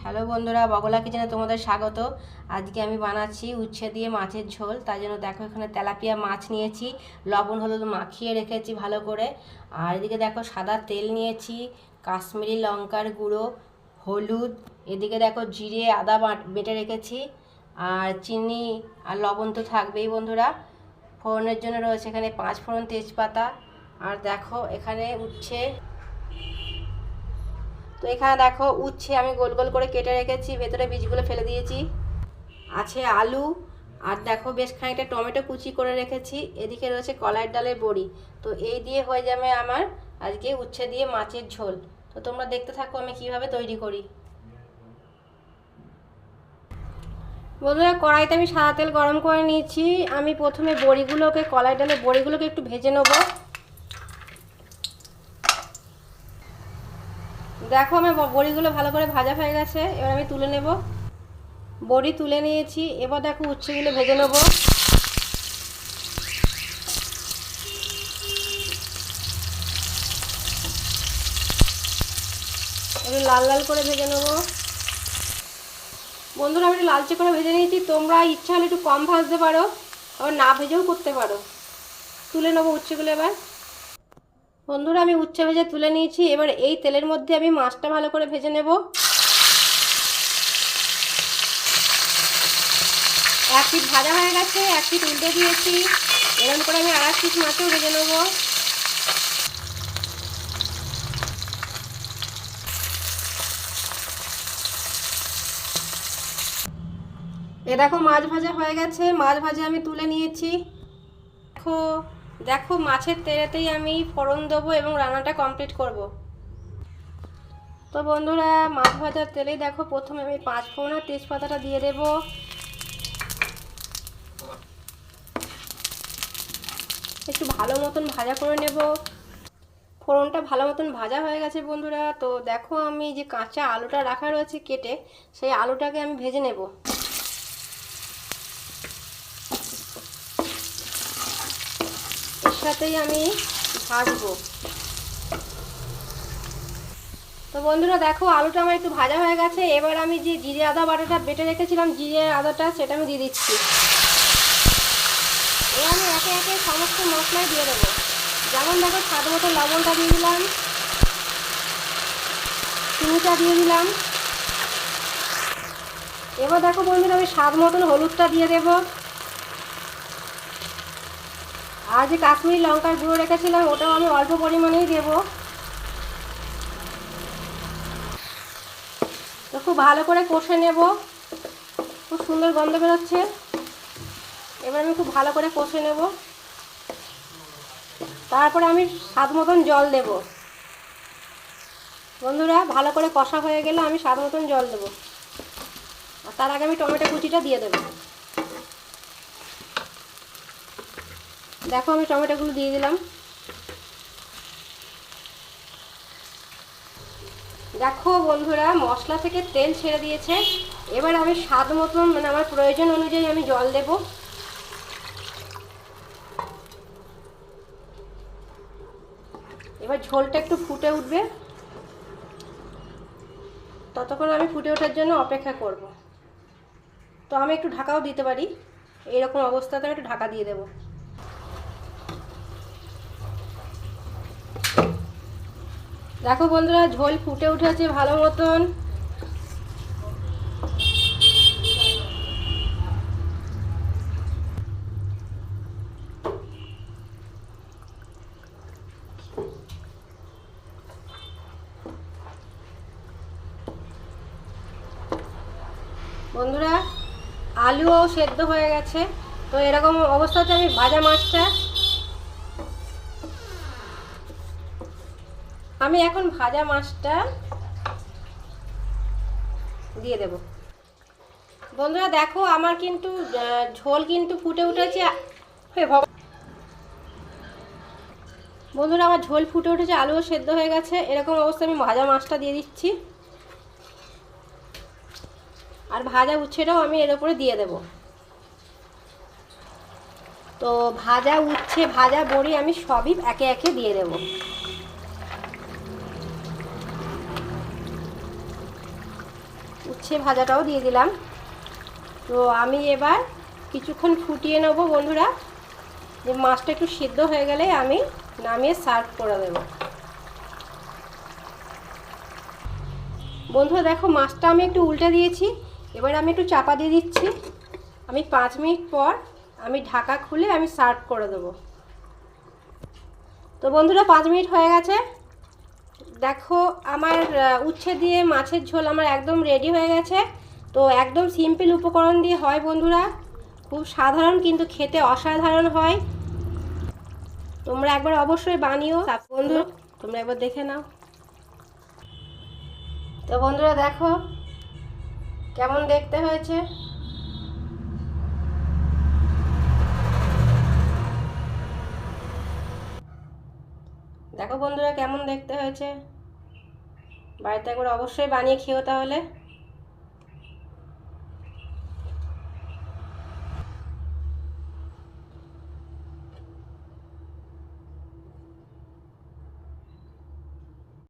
Hello বন্ধুরা, বগলা কিচেনে তোমাদের স্বাগত। আজকে আমি বানাচ্ছি উচ্ছে দিয়ে মাছের ঝোল। তার জন্য দেখো এখানে তেলাপিয়া মাছ নিয়েছি, লবণ হলুদ মাখিয়ে রেখেছি ভালো করে। আর এদিকে দেখো সাদা তেল নিয়েছি, কাশ্মীরি লঙ্কার গুঁড়ো, হলুদ, এদিকে দেখো জিরে আদা বেটে রেখেছি, আর চিনি আর লবণ তো থাকবেই বন্ধুরা। ফোড়নের জন্য রয়েছে এখানে 5 ফোড়ন, তেজপাতা। আর দেখো এখানে উচ্ছে, তো এখানে দেখো উচ্ছে আমি গোল গোল করে কেটে রেখেছি, ভেতরে বীজগুলো ফেলে দিয়েছি। আছে আলু, আর দেখো বেশ খানিকটা টমেটো কুচি করে রেখেছি। এদিকে রয়েছে কলাইয়ের ডালের বড়ি। তো এই দিয়ে হয়ে যাবে আমার আজকে উচ্ছে দিয়ে মাছের ঝোল। তো তোমরা দেখতে থাকো আমি কিভাবে তৈরি করি। বন্ধুরা, কড়াইতে আমি সাদা তেল গরম করে নিয়েছি। আমি প্রথমে বড়িগুলোকে, কলাইয়ের ডালের বড়িগুলোকে একটু ভেজে নেবো। দেখো আমার বড়িগুলো ভালো করে ভাজা হয়ে গেছে, এবার আমি তুলে নেব। বড়ি তুলে নিয়েছি, এবার দেখো উচ্ছেগুলো ভেজে নেব। একটু লাল লাল করে ভেজে নেব। বন্ধুরা, আমি একটু লালচে করে ভেজে নিয়েছি। তোমরা ইচ্ছা হলে একটু কম ভাজতে পারো, আবার না ভেজেও করতে পারো। তুলে নেবো উচ্ছেগুলো এবার। বন্ধুরা, আমি উচ্ছে ভেজে তুলে নিয়েছি। এবার এই তেলের মধ্যে আমি মাছটা ভালো করে ভেজে নেব। এক পিঠ ভাজা হয়ে গেছে, এক পিঠ উল্টে দিয়েছি। এরকম করে আমি আর এক পিঠ মাছও ভেজে নেব। এ দেখো মাছ ভাজা হয়ে গেছে, মাছ ভাজা আমি তুলে নিয়েছি। দেখো দেখো মাছের তেলেতেই আমি ফোড়ন দেবো এবং রান্নাটা কমপ্লিট করব। তো বন্ধুরা, মাছ ভাজার তেলেই দেখো প্রথমে আমি 5 ফোড়ন আর তেজপাতাটা দিয়ে দেব। একটু ভালো মতন ভাজা করে নেব। ফোড়নটা ভালো মতন ভাজা হয়ে গেছে বন্ধুরা। তো দেখো আমি যে কাঁচা আলুটা রাখা রয়েছে কেটে, সেই আলুটাকে আমি ভেজে নেব। এর সাথেই আমি ভাজবো। তো বন্ধুরা দেখো আলুটা আমার একটু ভাজা হয়ে গেছে। এবার আমি যে জিরে আদা বাটাটা বেটে রেখেছিলাম, জিরে আদাটা, সেটা আমি দিয়ে দিচ্ছি। এবার আমি একে একে সমস্ত মশলাই দিয়ে দেবো। যেমন দেখো স্বাদ মতো লবণটা দিয়ে দিলাম, চিনিটা দিয়ে দিলাম। এবার দেখো বন্ধুরা আমি স্বাদ মতন হলুদটা দিয়ে দেব। আর যে কাশ্মীরি লঙ্কার গুঁড়ো রেখেছিলাম, ওটাও আমি অল্প পরিমাণেই দেবো। তো খুব ভালো করে কষে নেব। খুব সুন্দর গন্ধ বেরোচ্ছে। এবার আমি খুব ভালো করে কষে নেব। তারপরে আমি স্বাদ মতন জল দেব। বন্ধুরা, ভালো করে কষা হয়ে গেলে আমি স্বাদ মতন জল দেব। আর তার আগে আমি টমেটো কুচিটা দিয়ে দেব। দেখো আমি টমেটোগুলো দিয়ে দিলাম। দেখো বন্ধুরা, মশলা থেকে তেল ছেড়ে দিয়েছে। এবার আমি স্বাদ মতন, মানে আমার প্রয়োজন অনুযায়ী আমি জল দেব। এবার ঝোলটা একটু ফুটে উঠবে, ততক্ষণ আমি ফুটে ওঠার জন্য অপেক্ষা করব। তো আমি একটু ঢাকাও দিতে পারি। এইরকম অবস্থাতে আমি একটু ঢাকা দিয়ে দেব। দেখো বন্ধুরা, ঝোল ফুটে উঠেছে ভালো মতন। বন্ধুরা, আলুও সেদ্ধ হয়ে গেছে। তো এরকম অবস্থাতে আমি ভাজা মাছটা, আমি এখন ভাজা মাছটা দিয়ে দেব। বন্ধুরা দেখো আমার কিন্তু ঝোল কিন্তু ফুটে উঠেছে। বন্ধুরা, আমার ঝোল ফুটে উঠেছে, আলুও সেদ্ধ হয়ে গেছে। এরকম অবস্থায় আমি ভাজা মাছটা দিয়ে দিচ্ছি। আর ভাজা উচ্ছেটাও আমি এর উপরে দিয়ে দেব। তো ভাজা উচ্ছে, ভাজা বড়ি আমি সবই একে একে দিয়ে দেব। উচ্ছে ভাজাটাও দিয়ে দিলাম। তো আমি এবার কিছুক্ষণ ফুটিয়ে নেব বন্ধুরা। যে মাছটা একটু সিদ্ধ হয়ে গেলে আমি নামিয়ে সার্ভ করে দেব। বন্ধুরা দেখো মাছটা আমি একটু উল্টে দিয়েছি, এবার আমি একটু চাপা দিয়ে দিচ্ছি। আমি 5 মিনিট পর আমি ঢাকা খুলে আমি সার্ভ করে দেব। তো বন্ধুরা 5 মিনিট হয়ে গেছে, দেখো আমার উচ্ছে দিয়ে মাছের ঝোল আমার একদম রেডি হয়ে গেছে। তো একদম সিম্পল উপকরণ দিয়ে হয় বন্ধুরা, খুব সাধারণ কিন্তু খেতে অসাধারণ হয়। তোমরা একবার অবশ্যই বানিও বন্ধু, তোমরা একবার দেখে নাও। তো বন্ধুরা দেখো কেমন দেখতে হয়েছে। দেখো বন্ধুরা কেমন দেখতে হয়েছে, বাড়িতে একবার অবশ্যই বানিয়ে খেও তাহলে।